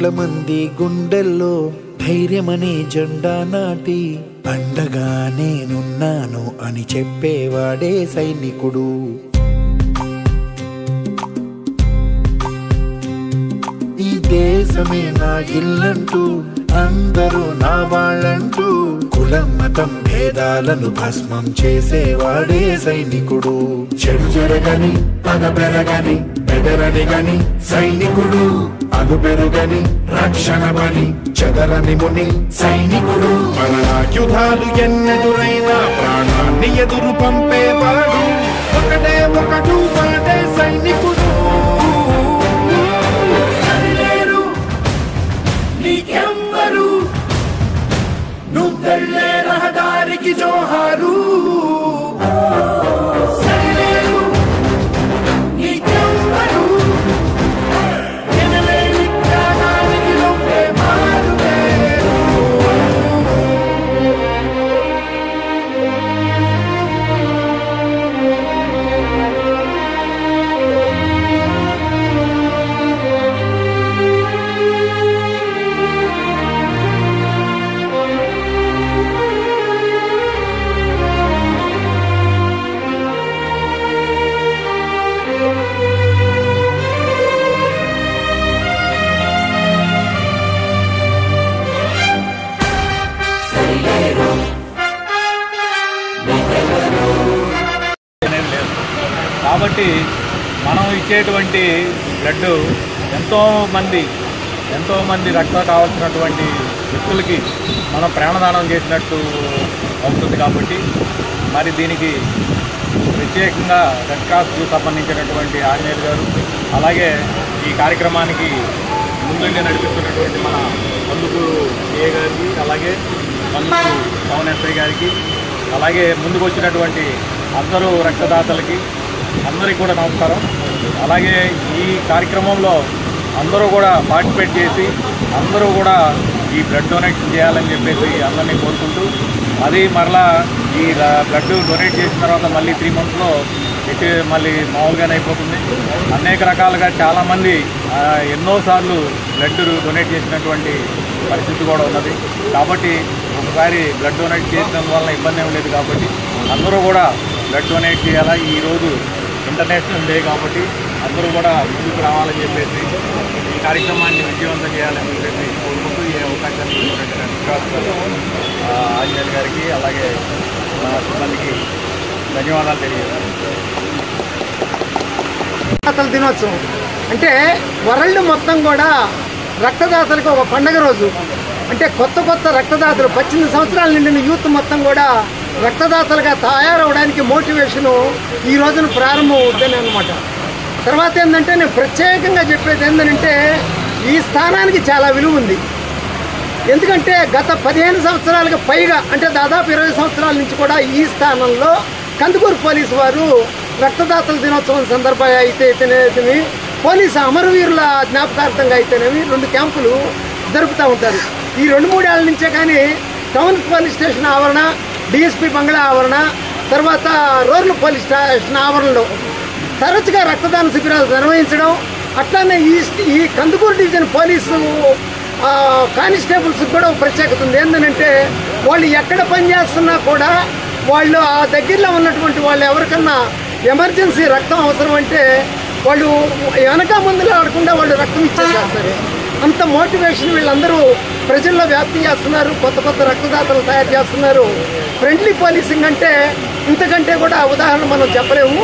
కోట్ల మంది గుండెల్లో ధైర్యమనే జెండా నాటి అండగా నేనున్నాను అని చెప్పేవాడే సైనికుడు. ఈ దేశమే నా ఇల్లంటూ అందరూ నా వాళ్ళంటూ కులం మతం భేదాలను భస్మం చేసేవాడే సైనికుడు. చెడు జరగని పగ పెరగని బెదరని గని సైనికుడు, అగు పెరుగని రక్షణ బని చెదరని ముని సైనికుడు. మన ఆయుధాలు ఎన్నెదురైనా ప్రాణాన్ని ఎదురు పంపేవాడు ఒకటే ఒకడు వాడే సైనికుడు. నీకెవ్వరు నువ్వెళ్ళే రహదారికి జోహారు. సరిలేరు నీకెవ్వరు ఎనలేని త్యాగానికి నువ్వే మారువేరు. కాబట్టి మనం ఇచ్చేటువంటి బ్లడ్ ఎంతోమంది రక్తం కావాల్సినటువంటి వ్యక్తులకి మనం ప్రాణదానం చేసినట్టు అవుతుంది. కాబట్టి మరి దీనికి ప్రత్యేకంగా రెడ్ క్రాస్కు సంబంధించినటువంటి ఆంజనేయులు గారు, అలాగే ఈ కార్యక్రమానికి ముందుగా నడిపిస్తున్నటువంటి మన కందుకూరు ఏ గారికి, అలాగే కందుకూరు పవన్ ఎస్ఐ గారికి, అలాగే ముందుకు వచ్చినటువంటి అందరూ రక్తదాతలకి అందరికీ కూడా నమస్కారం. అలాగే ఈ కార్యక్రమంలో అందరూ కూడా పార్టిసిపేట్ చేసి అందరూ కూడా ఈ బ్లడ్ డొనేట్ చేయాలని చెప్పేసి అందరినీ కోరుకుంటూ, అది మరలా ఈ బ్లడ్ డొనేట్ చేసిన తర్వాత మళ్ళీ 3 monthsలో మళ్ళీ మామూలుగానే అయిపోతుంది. అనేక రకాలుగా చాలామంది ఎన్నోసార్లు బ్లడ్ డొనేట్ చేసినటువంటి పరిస్థితి కూడా ఉన్నది. కాబట్టి ఒకసారి బ్లడ్ డొనేట్ చేసినందువల్ల ఇబ్బంది ఏం లేదు. కాబట్టి అందరూ కూడా బ్లడ్ డొనేట్ చేయాలా. ఈరోజు ఇంటర్నేషనల్ డే కాబట్టి అందరూ కూడా ముందుకు రావాలని చెప్పేసి ఈ కార్యక్రమాన్ని విజయవంతం చేయాలని చెప్పేసి కోరుకుంటూ ఈ అవకాశాన్ని ఆంజనేయులు గారికి, అలాగే సిబ్బందికి ధన్యవాదాలు తెలియజేస్తాను. రక్తదాతల దినోత్సవం అంటే వరల్డ్ మొత్తం కూడా రక్తదాతలకు ఒక పండగ రోజు. అంటే కొత్త రక్తదాతలు 18 సంవత్సరాల నిండిన యూత్ మొత్తం కూడా రక్తదాతలుగా తయారవడానికి మోటివేషను ఈ రోజున ప్రారంభం అవుతుంది అన్నమాట. తర్వాత ఏంటంటే నేను ప్రత్యేకంగా చెప్పేది ఏంటంటే ఈ స్థానానికి చాలా విలువ ఉంది. ఎందుకంటే గత 15 సంవత్సరాలకు పైగా, అంటే దాదాపు 20 సంవత్సరాల నుంచి కూడా ఈ స్థానంలో కందుకూరు పోలీసు వారు రక్తదాతల దినోత్సవం సందర్భంగా అయితేనేమి, పోలీసు అమరవీరుల జ్ఞాపకార్థంగా అయితేనేమి 2 క్యాంపులు జరుపుతూ ఉంటారు. ఈ 2-3 ఏళ్ల నుంచే కానీ టౌన్ పోలీస్ స్టేషన్ ఆవరణ, డిఎస్పీ బంగ్లా ఆవరణ, తర్వాత రూరల్ పోలీస్ స్టేషన్ ఆవరణలో తరచుగా రక్తదాన శిబిరాలు నిర్వహించడం. అట్లానే ఈ కందుకూరు డివిజన్ పోలీసు కానిస్టేబుల్స్ కూడా ఒక ప్రత్యేకత ఉంది. ఏంటంటే వాళ్ళు ఎక్కడ పనిచేస్తున్నా కూడా వాళ్ళు ఆ దగ్గరలో ఉన్నటువంటి వాళ్ళు ఎవరికన్నా ఎమర్జెన్సీ రక్తం అవసరం అంటే వాళ్ళు వెనక ముందులో ఆడకుండా వాళ్ళు రక్తం ఇచ్చేసేస్తారు. అంత మోటివేషన్ వీళ్ళందరూ ప్రజల్లో వ్యాప్తి చేస్తున్నారు. కొత్త రక్తదాతలు తయారు చేస్తున్నారు. ఫ్రెండ్లీ పోలీసింగ్ అంటే ఇంతకంటే కూడా ఉదాహరణ మనం చెప్పలేము.